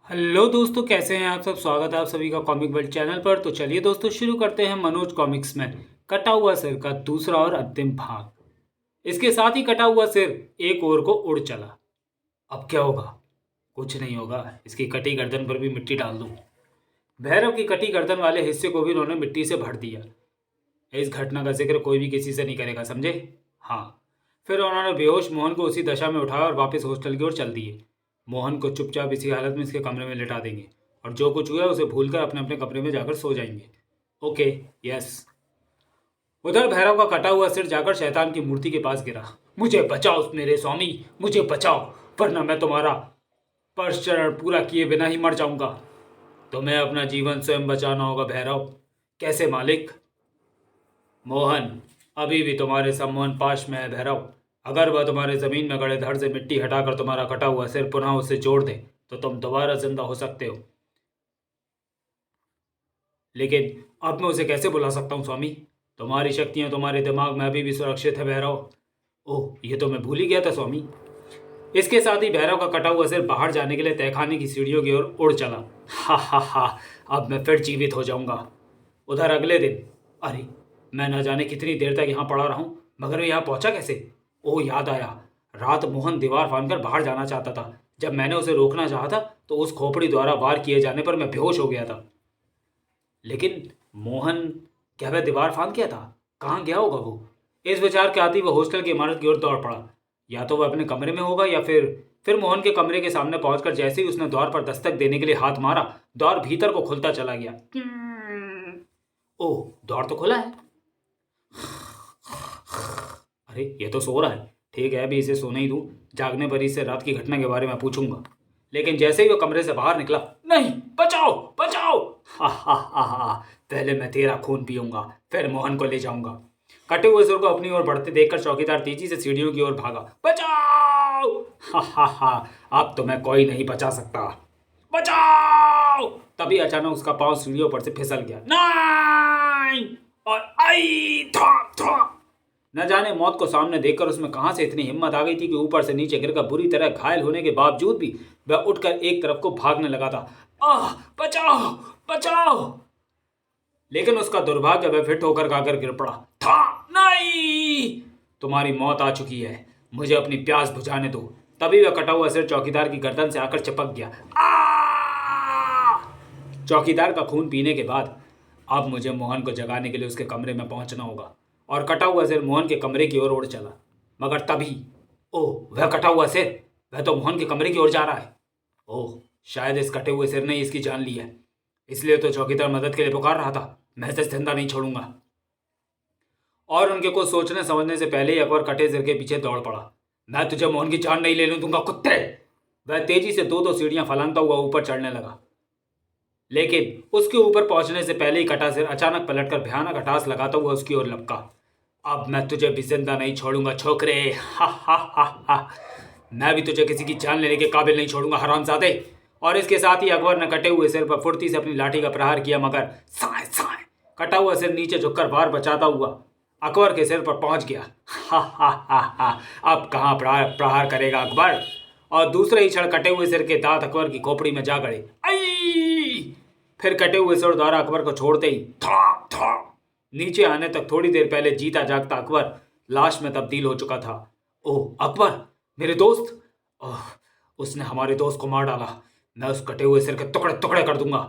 Hello दोस्तों, कैसे हैं आप सब। स्वागत है आप सभी का कॉमिक वर्ल्ड चैनल पर। तो चलिए दोस्तों, शुरू करते हैं मनोज कॉमिक्स में कटा हुआ सिर का दूसरा और अंतिम भाग। इसके साथ ही कटा हुआ सिर एक ओर को उड़ चला। अब क्या होगा? कुछ नहीं होगा। इसकी कटी गर्दन पर भी मिट्टी डाल दूं। भैरव की कटी गर्दन वाले हिस्से को भी उन्होंने मिट्टी से भर दिया। इस घटना का जिक्र कोई भी किसी से नहीं करेगा, समझे? हाँ। फिर उन्होंने बेहोश मोहन को उसी दशा में उठाया और वापस हॉस्टल की ओर चल दिए। मोहन को चुपचाप इसी हालत में इसके कमरे में लिटा देंगे और जो कुछ हुआ उसे भूलकर अपने अपने कमरे में जाकर सो जाएंगे। ओके। यस। उधर भैरव का कटा हुआ सिर जाकर शैतान की मूर्ति के पास गिरा। मुझे बचाओ मेरे स्वामी, मुझे बचाओ, वरना मैं तुम्हारा परचरण पूरा किए बिना ही मर जाऊंगा। तुम्हें अपना जीवन स्वयं बचाना होगा भैरव। कैसे मालिक? मोहन अभी भी तुम्हारे सम्मोहन पाश में है भैरव। अगर वह तुम्हारे जमीन में गड़े धड़ से मिट्टी हटाकर तुम्हारा कटा हुआ सिर पुनः उससे जोड़ दे तो तुम दोबारा जिंदा हो सकते हो। लेकिन अब मैं उसे कैसे बुला सकता हूँ स्वामी? तुम्हारी शक्तियां तुम्हारे दिमाग में अभी भी सुरक्षित है भैरव। ओह, ये तो मैं भूल ही गया था स्वामी। इसके साथ ही भैरव का कटा हुआ सिर बाहर जाने के लिए तहखाने की सीढ़ियों की ओर उड़ चला। हा हा हा, अब मैं फिर जीवित हो जाऊंगा। उधर अगले दिन, अरे मैं न जाने कितनी देर तक यहाँ पड़ा रहा हूँ, मगर मैं यहाँ पहुंचा कैसे? ओह, याद आया। रात मोहन दीवार फांदकर बाहर जाना चाहता था। जब मैंने उसे रोकना चाहा था तो उस खोपड़ी द्वारा वार किए जाने पर मैं बेहोश हो गया था। लेकिन मोहन, क्या वह दीवार फांद गया था? कहाँ गया होगा वो? इस विचार के आते ही वह हॉस्टल की इमारत की ओर दौड़ पड़ा। या तो वह अपने कमरे में होगा या फिर मोहन के कमरे के सामने पहुंचकर जैसे ही उसने द्वार पर दस्तक देने के लिए हाथ मारा, द्वार भीतर को खुलता चला गया। ओह, द्वार तो खुला है। अरे ये तो सो रहा है। ठीक है, अभी इसे सोने ही दूं। जागने पर इससे रात की घटना के बारे में पूछूंगा। लेकिन जैसे ही वो कमरे से बाहर निकला, नहीं, बचाओ बचाओ, हा हा हा हा, पहले मैं तेरा खून पीऊंगा, फिर मोहन को ले जाऊंगा। कटे हुए सुर को अपनी ओर बढ़ते देखकर चौकीदार तेजी से सीढ़ियों की ओर भागा। बचाओ, हा हा हा, अब तो मैं कोई नहीं बचा सकता। बचाओ। तभी अचानक उसका पांव सीढ़ियों पर से फिसल गया। नहीं, और आई था था। न जाने मौत को सामने देखकर उसमें कहां से इतनी हिम्मत आ गई थी कि ऊपर से नीचे गिरकर बुरी तरह घायल होने के बावजूद भी वह उठकर एक तरफ को भागने लगा था। आह, बचाओ बचाओ। लेकिन उसका दुर्भाग्य वह फिट होकर गाकर गिर पड़ा था। नहीं, तुम्हारी मौत आ चुकी है, मुझे अपनी प्यास बुझाने दो। तभी वह कटा हुआ सिर चौकीदार की गर्दन से आकर चिपक गया। चौकीदार का खून पीने के बाद अब मुझे मोहन को जगाने के लिए उसके कमरे में पहुंचना होगा। और कटा हुआ सिर मोहन के कमरे की ओर उड़ चला। मगर तभी, ओह, वह कटा हुआ सिर, वह तो मोहन के कमरे की ओर जा रहा है। ओह, शायद इस कटे हुए सिर ने इसकी जान ली है। इसलिए तो चौकीदार मदद के लिए पुकार रहा था। मैं इसे जिंदा नहीं छोड़ूंगा। और उनके कुछ सोचने समझने से पहले ही अकबर कटे सिर के पीछे दौड़ पड़ा। मैं तुझे मोहन की जान नहीं लेने दूंगा, कुत्ते। वह तेजी से दो दो सीढ़ियां फलांगता हुआ ऊपर चढ़ने लगा। लेकिन उसके ऊपर पहुंचने से पहले ही कटा सिर अचानक पलटकर भयानक हटास लगाता हुआ उसकी ओर लपका। अब मैं तुझे भी जिंदा नहीं छोड़ूंगा छोकरे, हा हा हा हा। मैं भी तुझे किसी की जान लेने के काबिल नहीं छोड़ूंगा हरामजादे। और इसके साथ ही अकबर ने कटे हुए सिर पर फुर्ती से अपनी लाठी का प्रहार किया, मगर साए साए, कटा हुआ सिर नीचे झुककर वार बचाता हुआ अकबर के सिर पर पहुंच गया। हा हा हा हा। अब कहाँ प्रहार करेगा अकबर? और दूसरे ही क्षण कटे हुए सिर के दांत अकबर की खोपड़ी में जा गड़े। आई! फिर कटे हुए सिर द्वारा अकबर को छोड़ते ही था था नीचे आने तक थोड़ी देर पहले जीता जागता अकबर लाश में तब्दील हो चुका था। ओह अकबर, मेरे दोस्त! ओह, उसने हमारे दोस्त को मार डाला। मैं उस कटे हुए सिर के टुकड़े टुकड़े कर दूंगा।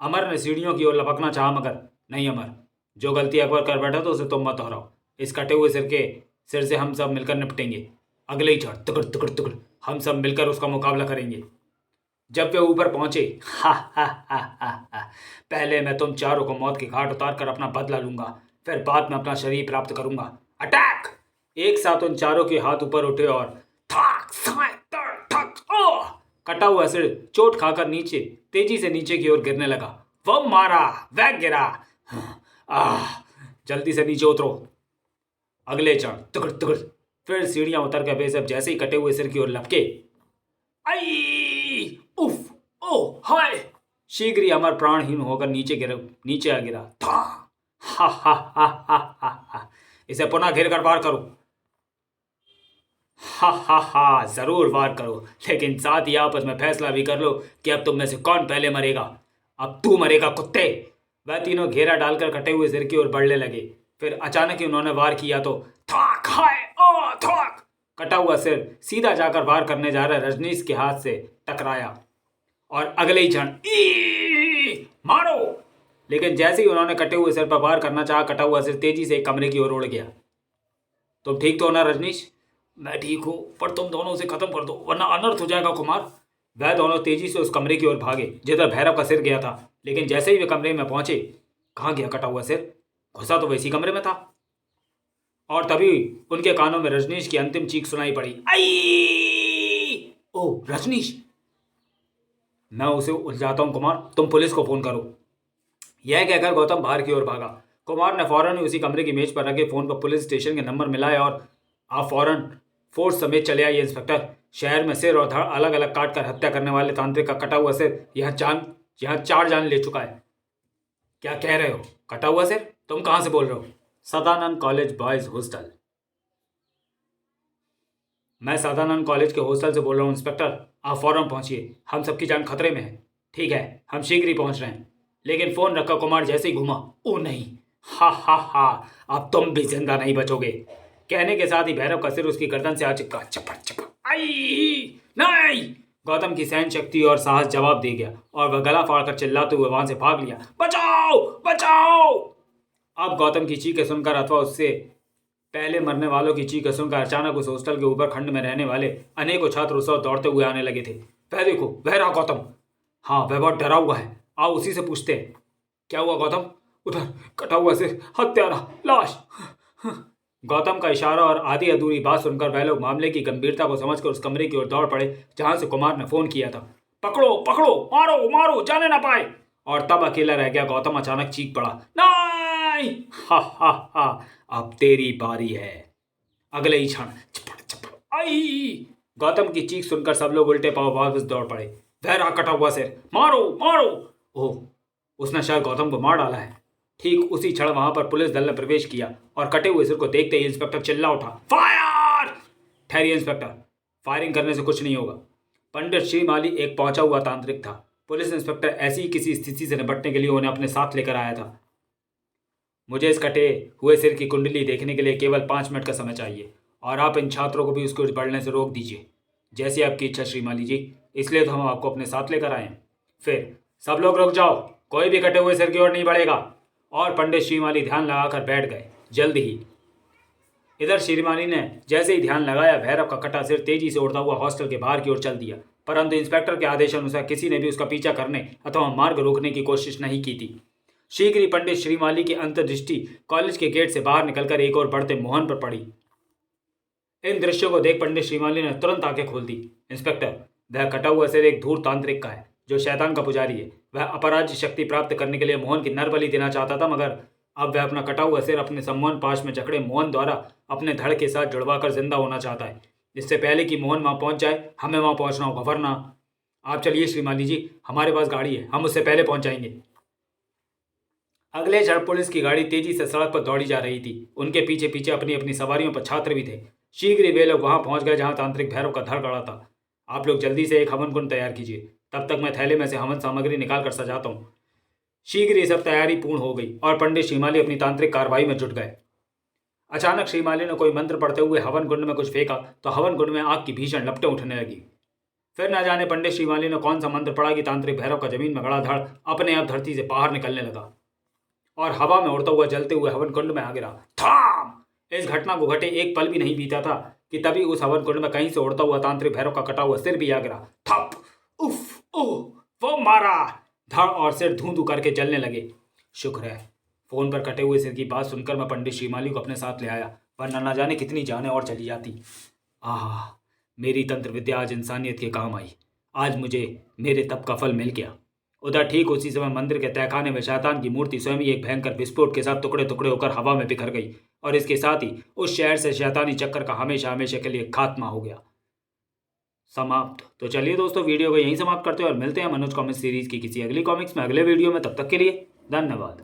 अमर ने सीढ़ियों की ओर लपकना चाहा, मगर नहीं अमर, जो गलती अकबर कर बैठा तो उसे तुम मत दोहराओ। इस कटे हुए सिर से हम सब मिलकर निपटेंगे। अगले ही क्षण तुकड़ तुकड़ तुकड़ हम सब मिलकर उसका मुकाबला करेंगे। जब वे ऊपर पहुंचे, हा हा हा हा हा, पहले मैं तुम चारों को मौत के घाट उतार कर अपना बदला लूंगा, फिर बाद में अपना शरीर प्राप्त करूंगा। अटैक! एक साथ उन चारों के हाथ ऊपर उठे और थक साए तर थक ओह, कटा हुआ सिर चोट खाकर नीचे तेजी से नीचे की ओर गिरने लगा। वो मारा, वह गिरा। आह, जल्दी से नीचे उतरो। अगले क्षण तुकड़ तुकड़ फिर सीढ़ियां उतर कर वे सब जैसे ही कटे हुए सिर की ओर लपके। आई! उफ! ओ हाय! शीघ्र ही अमर प्राणहीन होकर नीचे आ गिरा था। हा हा हा हा हा हा। इसे पुनः घेर कर वार करो। हा हा हा, जरूर वार करो, लेकिन साथ ही आपस में फैसला भी कर लो कि अब तुम में से कौन पहले मरेगा। अब तू मरेगा कुत्ते। वह तीनों घेरा डालकर कटे हुए सिर की ओर बढ़ने लगे। फिर अचानक ही उन्होंने वार किया तो थाक हाय ओ थाक। कटा हुआ सिर सीधा जाकर वार करने जा रहे रजनीश के हाथ से टकराया और अगले ही क्षण मारो। लेकिन जैसे ही उन्होंने कटे हुए सिर पर वार करना चाहा, कटा हुआ सिर तेजी से एक कमरे की ओर उड़ गया। तुम ठीक तो हो ना रजनीश? मैं ठीक हूं, पर तुम दोनों उसे खत्म कर दो वरना अनर्थ हो जाएगा कुमार। वह दोनों तेजी से उस कमरे की ओर भागे जिधर भैरव का सिर गया था। लेकिन जैसे ही वे कमरे में पहुंचे, कहाँ गया कटा हुआ सिर? घुसा तो वैसी कमरे में था। और तभी उनके कानों में रजनीश की अंतिम चीख सुनाई पड़ी, आई। ओ रजनीश! मैं उसे उलझाता हूं कुमार, तुम पुलिस को फोन करो। यह कहकर गौतम बाहर की ओर भागा। कुमार ने फौरन ही उसी कमरे की मेज पर रखे फोन पर पुलिस स्टेशन के नंबर मिलाए और आप फौरन फोर्स समेत चले आइए इंस्पेक्टर। शहर में सिर और धड़ अलग अलग काट कर हत्या करने वाले तांत्रिक का कटा हुआ सिर यहाँ 4 जान ले चुका है। क्या कह रहे हो? कटा हुआ सिर? तुम कहां से बोल रहे हो? Sadanand college boys hostel. मैं सदानंद कॉलेज के हॉस्टल से बोल रहा हूँ इंस्पेक्टर। आप फौरन पहुंचिए, हम सबकी जान खतरे में है। ठीक है, हम शीघ्र ही पहुंच रहे हैं। लेकिन फोन रखा कुमार जैसे ही घूमा, ओ नहीं, हा हा हा, अब तुम भी जिंदा नहीं बचोगे। कहने के साथ ही भैरव का सिर उसकी गर्दन से आ चिपका। चपक चपक, आई नहीं। गौतम की सहन शक्ति और साहस जवाब दे गया और वह गला फाड़कर चिल्लाते हुए वहां से भाग लिया। बचाओ बचाओ। अब गौतम की चीखें सुनकर अथवा उससे पहले मरने वालों की चीखें सुनकर अचानक उस हॉस्टल के ऊपर खंड में रहने वाले अनेकों छात्र उस ओर दौड़ते हुए आने लगे थे। वह देखो, वह रहा गौतम। हाँ, वह बहुत डरा हुआ है। आओ उसी से पूछते हैं। क्या हुआ गौतम? उधर कटा हुआ सिर, हत्यारा, लाश। गौतम का इशारा और आधी अधूरी बात सुनकर वह लोग मामले की गंभीरता को समझकर उस कमरे की ओर दौड़ पड़े जहां से कुमार ने फोन किया था। पकड़ो पकड़ो, मारो मारो, जाने ना पाए। और तब अकेला रह गया गौतम अचानक चीख पड़ा, नहीं। हा हा हा, अब तेरी बारी है। अगले ही क्षण चपड़ चपड़, आई। गौतम की चीख सुनकर सब लोग उल्टे पांव वापस दौड़ पड़े। वह रहा कटा हुआ सिर, मारो मारो। ओह, उसने शायद गौतम को मार डाला है। ठीक उसी क्षण वहां पर पुलिस दल ने प्रवेश किया और कटे हुए सिर को देखते ही इंस्पेक्टर चिल्ला उठा, फायर। ठहरिए इंस्पेक्टर, फायरिंग करने से कुछ नहीं होगा। पंडित श्रीमाली एक पहुंचा हुआ तांत्रिक था। पुलिस इंस्पेक्टर ऐसी ही किसी स्थिति से निपटने के लिए उन्हें अपने साथ लेकर आया था। मुझे इस कटे हुए सिर की कुंडली देखने के लिए केवल 5 मिनट का समय चाहिए और आप इन छात्रों को भी उसको बढ़ने से रोक दीजिए, जैसी आपकी इच्छा श्रीमाली जी। इसलिए तो हम आपको अपने साथ लेकर आए हैं। फिर सब लोग रुक जाओ, कोई भी कटे हुए सिर की ओर नहीं बढ़ेगा। और पंडित श्रीमाली ध्यान लगाकर बैठ गए। जल्द ही इधर श्रीमाली ने जैसे ही ध्यान लगाया, भैरव का कटा सिर तेजी से उड़ता हुआ हॉस्टल के बाहर की ओर चल दिया। परंतु इंस्पेक्टर के आदेशानुसार किसी ने भी उसका पीछा करने अथवा मार्ग रोकने की कोशिश नहीं की थी। शीघ्र ही पंडित श्रीमाली की अंतर्दृष्टि कॉलेज के गेट से बाहर निकलकर एक और बढ़ते मोहन पर पड़ी। इन दृश्यों को देख पंडित श्रीमाली ने तुरंत आंखें खोल दी। इंस्पेक्टर, वह कटा हुआ सिर एक धूर्त तांत्रिक का है जो शैतान का पुजारी है। वह अपराज्य शक्ति प्राप्त करने के लिए मोहन की नरबलि देना चाहता था, मगर अब वह अपना कटा हुआ सिर अपने सम्मोहन पाश में जकड़े मोहन द्वारा अपने धड़ के साथ जुड़वाकर जिंदा होना चाहता है। इससे पहले कि मोहन वहां पहुंच जाए, हमें वहां पहुंचना होगा, वरना। आप चलिए श्रीमाली जी, हमारे पास गाड़ी है, हम उससे पहले पहुंच जाएंगे। अगले क्षण पुलिस की गाड़ी तेजी से सड़क पर दौड़ी जा रही थी। उनके पीछे पीछे अपनी अपनी सवारियों पर छात्र भी थे। शीघ्र ही वे लोग वहां पहुंच गए जहां तांत्रिक भैरव का धड़ गड़ा था। आप लोग जल्दी से एक हवन कुंड तैयार कीजिए, तब तक मैं थैले में से हवन सामग्री निकाल कर सजाता हूँ। शीघ्र ही सब तैयारी पूर्ण हो गई और पंडित श्रीमाली अपनी तांत्रिक कार्रवाई में जुट गए। अचानक श्रीमाली ने कोई मंत्र पढ़ते हुए हवन कुंड में कुछ फेंका तो हवन कुंड में आग की भीषण लपटें उठने लगी। फिर न जाने पंडित श्रीमाली ने कौन सा मंत्र पढ़ा कि तांत्रिक भैरव का जमीन में गड़ा धड़ अपने आप धरती से बाहर निकलने लगा और हवा में उड़ता हुआ जलते हुए हवन कुंड में आ गिरा। थाम! इस घटना को घटे एक पल भी नहीं बीता था कि तभी उस हवन कुंड में कहीं से उड़ता हुआ तांत्रिक भैरव का कटा हुआ सिर भी आ गिरा। थप! उफ! ओह! वो मारा! धड़ और सिर धूं धूं करके जलने लगे। शुक्र है फोन पर कटे हुए सिर की बात सुनकर मैं पंडित श्रीमाली को अपने साथ ले आया, वरना न जाने कितनी जाने और चली जाती। आह, मेरी तंत्र विद्या आज इंसानियत के काम आई। आज मुझे मेरे तप का फल मिल गया। उधर ठीक उसी समय मंदिर के तहखाने में शैतान की मूर्ति स्वयं ही एक भयंकर विस्फोट के साथ टुकड़े टुकड़े होकर हवा में बिखर गई और इसके साथ ही उस शहर से शैतानी चक्कर का हमेशा हमेशा के लिए खात्मा हो गया। समाप्त। तो चलिए दोस्तों, वीडियो को यहीं समाप्त करते हैं और मिलते हैं मनोज कॉमिक्स सीरीज की किसी अगली कॉमिक्स में अगले वीडियो में। तब तक के लिए धन्यवाद।